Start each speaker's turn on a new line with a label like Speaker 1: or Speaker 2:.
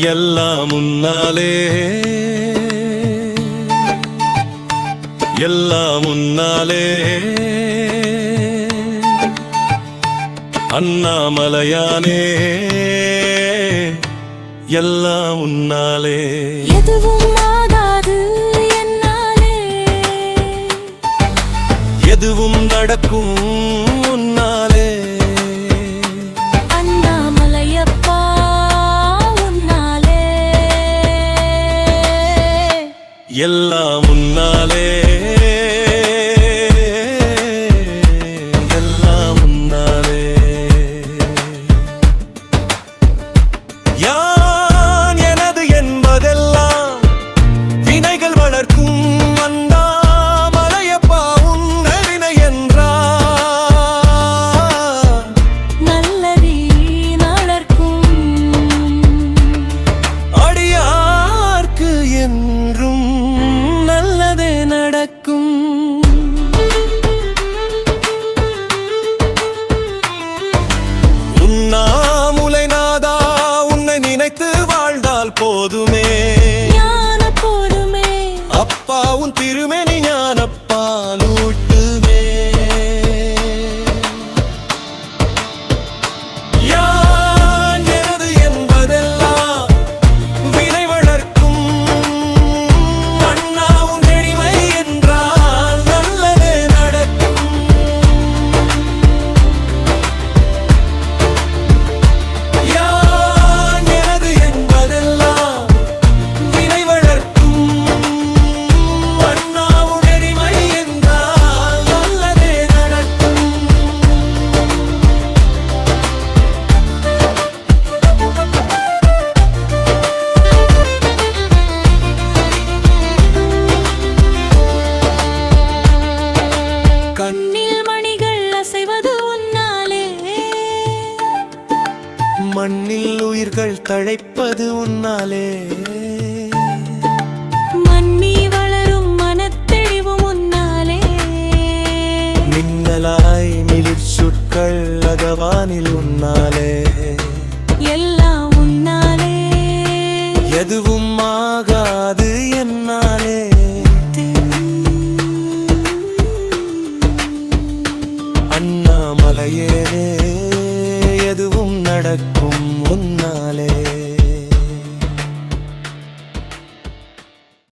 Speaker 1: எல்லாம் உன்னாலே, எல்லாம் உன்னாலே. அண்ணாமலையானே, எல்லாம் உன்னாலே.
Speaker 2: எதுவும் ஆகாது என்னாலே,
Speaker 1: எதுவும் நடக்கும் உன்னாலே.
Speaker 2: அண்ணாமலையப்பா உன்னாலே,
Speaker 1: எல்லாம் உன்னாலே, எல்லாம் உன்னாலே. யான் எனது என்பதெல்லாம் வினைகள் வளர்க்கும் அண்ணாமலையப்பா உன்னை வினை என்றார்
Speaker 2: நல்லதே நடக்கும்.
Speaker 1: அடியார்க்கு என்றும் நல்லதே நடக்கும். உண்ணாமுலை நாதா உன்னை நினைத்து வாழ்ந்தால் போதுமே,
Speaker 2: ஞான போதுமே.
Speaker 1: அப்பா உன் திருமேனி ஞானப்பால் ஊட்டுமே. யான் எனது என்பதெல்லாம் வினை வளர்க்கும் அண்ணா உன் எளிமை என்றால் நல்லதே நடக்கும். யான் எனது என்பதெல்லாம் வினை வளர்க்கும் அண்ணா உன் எளிமை என்றால் நல்லதே நடக்கும்.
Speaker 2: கண்ணில் மணிகள் அசைவது உன்னாலே,
Speaker 1: மண்ணில் உயிர்கள் தழைப்பது உன்னாலே.
Speaker 2: மன்னி வளரும் மனத்தெளிவும் உன்னாலே.
Speaker 1: மின்னலாய் மிளிர் சொற்கள் அகவானில் உன்னாலே.
Speaker 2: எல்லாம் உன்னாலே,
Speaker 1: எதுவும் ஆகாது என்னாலே. அண்ணாமலையே,